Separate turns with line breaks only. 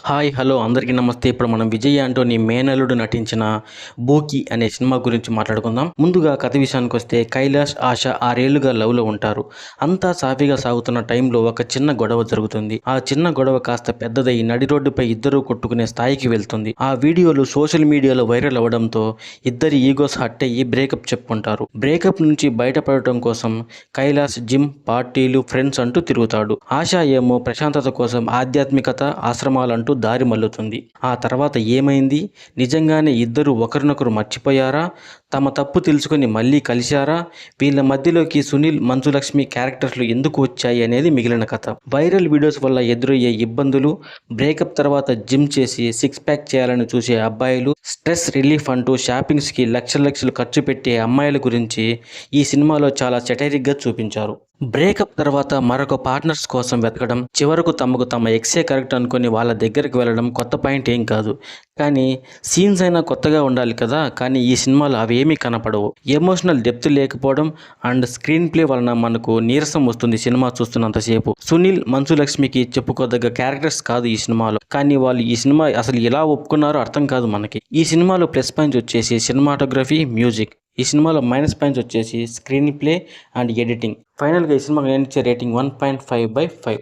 Hi hello అందరికీ నమస్తే. ఇప్పుడు మనం విజయ్ ఆంటోనీ మేనల్లుడు నటించిన బోకి అనే సినిమా గురించి మాట్లాడుకుందాం. ముందుగా కథ విషయానికి వస్తే కైలాష్ ఆశ 6 ఏళ్లుగా లవ్లో ఉంటారు. అంతా సాఫీగా సాగుతున్న టైంలో ఒక చిన్న గొడవ జరుగుతుంది. ఆ చిన్న గొడవ కాస్త పెద్దదై నడి రోడ్డుపై ఇద్దరూ కొట్టుకునే స్థాయికి వెళ్తుంది. ఆ వీడియోలు సోషల్ మీడియాలో వైరల్ అవ్వడంతో ఇద్దరి ఈగోస్ హట్ అయ్యి బ్రేకప్ చెప్పుకుంటారు. బ్రేకప్ నుంచి బయటపడటం కోసం కైలాష్ జిమ్, పార్టీలు, ఫ్రెండ్స్ అంటూ తిరుగుతాడు. ఆశ ఏమో ప్రశాంతత కోసం ఆధ్యాత్మికత, ఆశ్రమాలంటూ దారి మల్లుతుంది. ఆ తర్వాత ఏమైంది? నిజంగానే ఇద్దరు ఒకరినొకరు మర్చిపోయారా? తమ తప్పు తెలుసుకుని మళ్ళీ కలిశారా? వీళ్ళ మధ్యలోకి సునీల్, మంచులక్ష్మి క్యారెక్టర్లు ఎందుకు వచ్చాయి అనేది మిగిలిన కథ. వైరల్ వీడియోస్ వల్ల ఎదురయ్యే ఇబ్బందులు, బ్రేకప్ తర్వాత జిమ్ చేసి సిక్స్ ప్యాక్ చేయాలని చూసే అబ్బాయిలు, స్ట్రెస్ రిలీఫ్ అంటూ షాపింగ్స్కి లక్షలు ఖర్చు పెట్టే అమ్మాయిల గురించి ఈ సినిమాలో చాలా సెటైరిక్గా చూపించారు. బ్రేకప్ తర్వాత మరొక పార్ట్నర్స్ కోసం వెతకడం, చివరకు తమకు తమ ఎక్సే కరెక్ట్ అనుకుని వాళ్ళ దగ్గరికి వెళ్ళడం కొత్త పాయింట్ ఏం కాదు. కానీ సీన్స్ అయినా కొత్తగా ఉండాలి కదా. కానీ ఈ సినిమాలో అవేమీ కనపడవు. ఎమోషనల్ డెప్త్ లేకపోవడం అండ్ స్క్రీన్ ప్లే వలన మనకు నీరసం వస్తుంది సినిమా చూస్తున్నంతసేపు. సునీల్, మంచులక్ష్మికి చెప్పుకోదగ్గ క్యారెక్టర్స్ కాదు ఈ సినిమాలో. కానీ వాళ్ళు ఈ సినిమా అసలు ఎలా ఒప్పుకున్నారో అర్థం కాదు మనకి. ఈ సినిమాలో ప్లస్ పాయింట్స్ వచ్చేసి సినిమాటోగ్రఫీ, మ్యూజిక్. ఈ సినిమాలో మైనస్ పాయింట్స్ వచ్చేసి స్క్రీన్ ప్లే అండ్ ఎడిటింగ్. ఫైనల్గా ఈ సినిమాకి నేను ఇచ్చే రేటింగ్ 1.5/5.